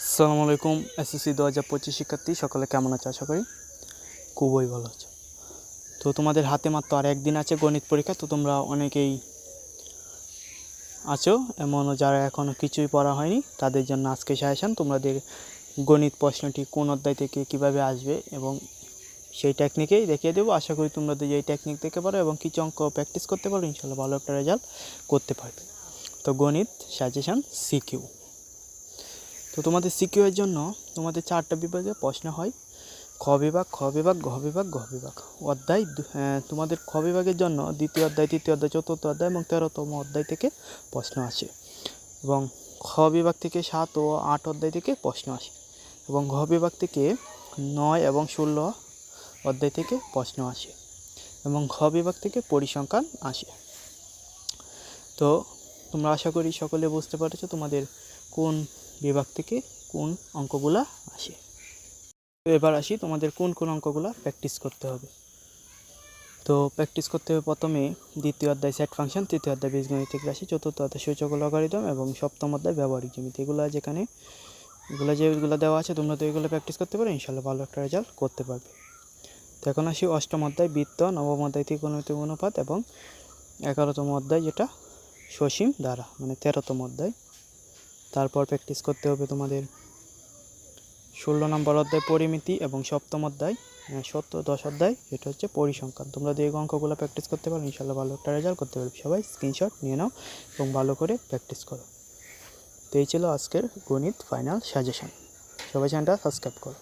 আসসালামু আলাইকুম। এসএসসি 2025 শিক্ষার্থী সকলে কেমন আছো? আশা করি খুবই ভালো আছো। তো তোমাদের হাতে মাত্র আর একদিন আছে গণিত পরীক্ষা। তো তোমরা অনেকেই আছো এমনও যারা এখনও কিছুই পড়া হয়নি, তাদের জন্য আজকে সাজেশন তোমাদের গণিত প্রশ্নটি কোন অধ্যায় থেকে কিভাবে আসবে এবং সেই টেকনিকেই দেখিয়ে দেবো। আশা করি তোমরা যদি এই টেকনিক দেখতে পারো এবং কিছু অঙ্ক প্র্যাকটিস করতে পারো, ইনশাল্লাহ ভালো একটা রেজাল্ট করতে পারবে। তো গণিত সাজেশন সিকিউ। তো তোমাদের সিকিউর জন্য তোমাদের 4টা বিভাগে প্রশ্ন হয়: খ বিভাগ, খ বিভাগ, ঘ বিভাগ, ঘ বিভাগ। অধ্যায় তোমাদের খ বিভাগের জন্য দ্বিতীয় অধ্যায়, তৃতীয় অধ্যায়, চতুর্থ অধ্যায় এবং 13তম অধ্যায় থেকে প্রশ্ন আসে এবং খ বিভাগ থেকে 7 ও 8 অধ্যায় থেকে প্রশ্ন আসে এবং ঘ বিভাগ থেকে 9 এবং 16 অধ্যায় থেকে প্রশ্ন আসে এবং ঘ বিভাগ থেকে পরিসংখ্যান আসে। তো তোমরা আশা করি সকলে বুঝতে পারছো তোমাদের কোন বিভাগ থেকে কোন অঙ্কগুলা আসে। এবার আসি তোমাদের কোন কোন অঙ্কগুলো প্র্যাকটিস করতে হবে। তো প্র্যাকটিস করতে হবে প্রথমে দ্বিতীয় অধ্যায় সেট ফাংশন, তৃতীয় অধ্যায় বীজগণিতিক রাশি, চতুর্থ অধ্যায় সূচক ও লগারিদম এবং সপ্তম অধ্যায় ব্যবহারিক জ্যামিতি। যেগুলো দেওয়া আছে তোমরা তো এগুলো প্র্যাকটিস করতে পারো, ইনশাল্লাহ ভালো একটা রেজাল্ট করতে পারবে। তো এখন আসি অষ্টম অধ্যায় বৃত্ত, নবম অধ্যায় ত্রিকোণমিতিক অনুপাত এবং 11তম অধ্যায় যেটা সসীম দ্বারা, মানে 13তম অধ্যায়। তারপর প্র্যাকটিস করতে হবে তোমাদের 16 নম্বর অধ্যায় পরিমিতি এবং সপ্তম অধ্যায় 10 অধ্যায় যেটা হচ্ছে পরিসংখ্যান। তোমরা যদি এই অঙ্কগুলো প্র্যাকটিস করতে পারো, ইনশাল্লাহ ভালো একটা রেজাল্ট করতে পারবে। সবাই স্ক্রিনশট নিয়ে নাও এবং ভালো করে প্র্যাকটিস করো। তো এই ছিল আজকের গণিত ফাইনাল সাজেশন। সবাই চ্যানেলটা সাবস্ক্রাইব করো।